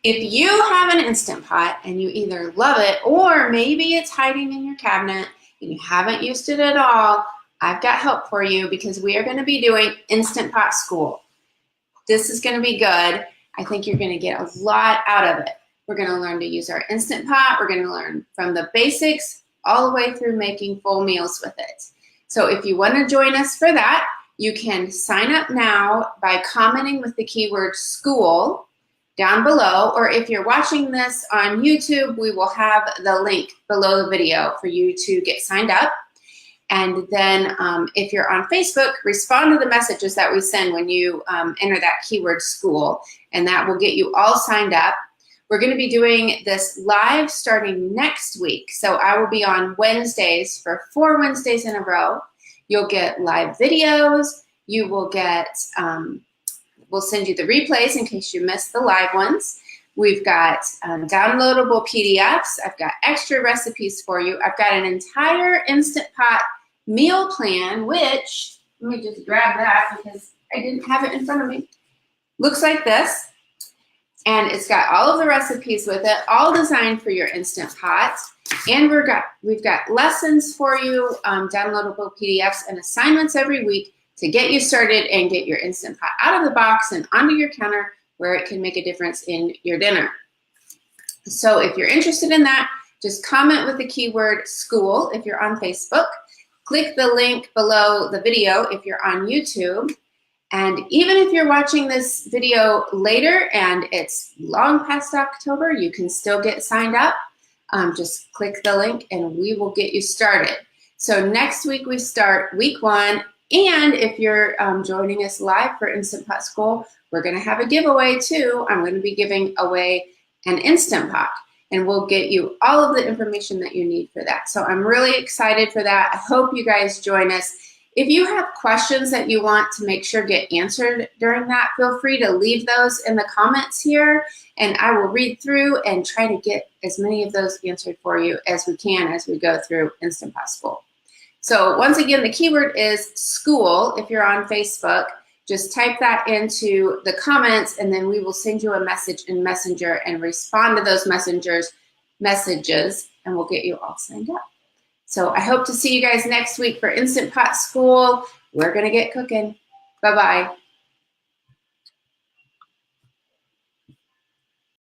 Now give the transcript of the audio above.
If you have an Instant Pot and you either love it or maybe it's hiding in your cabinet and you haven't used it at all, I've got help for you because we are going to be doing Instant Pot School. This is going to be good. I think you're going to get a lot out of it. We're going to learn to use our Instant Pot. We're going to learn from the basics all the way through making full meals with it. So if you want to join us for that, you can sign up now by commenting with the keyword school down below, or if you're watching this on YouTube, we will have the link below the video for you to get signed up. And then if you're on Facebook, respond to the messages that we send when you enter that keyword school, and that will get you all signed up. We're going to be doing this live starting next week. So I will be on Wednesdays for 4 Wednesdays in a row. You'll get live videos. You will get, we'll send you the replays in case you missed the live ones. We've got downloadable PDFs. I've got extra recipes for you. I've got an entire Instant Pot meal plan, which, let me just grab that because I didn't have it in front of me. Looks like this. And it's got all of the recipes with it, all designed for your Instant Pot. And we've got lessons for you, downloadable PDFs and assignments every week to get you started and get your Instant Pot out of the box and onto your counter where it can make a difference in your dinner. So if you're interested in that, just comment with the keyword school if you're on Facebook. Click the link below the video if you're on YouTube. And even if you're watching this video later and it's long past October, you can still get signed up. Just click the link and we will get you started. So next week we start week 1. And if you're joining us live for Instant Pot School, we're going to have a giveaway too. I'm going to be giving away an Instant Pot, and we'll get you all of the information that you need for that. So I'm really excited for that. I hope you guys join us. If you have questions that you want to make sure get answered during that, feel free to leave those in the comments here, and I will read through and try to get as many of those answered for you as we can as we go through Instant Pot School. So once again, the keyword is school. If you're on Facebook, just type that into the comments and then we will send you a message in Messenger and respond to those messages and we'll get you all signed up. So I hope to see you guys next week for Instant Pot School. We're gonna get cooking. Bye-bye.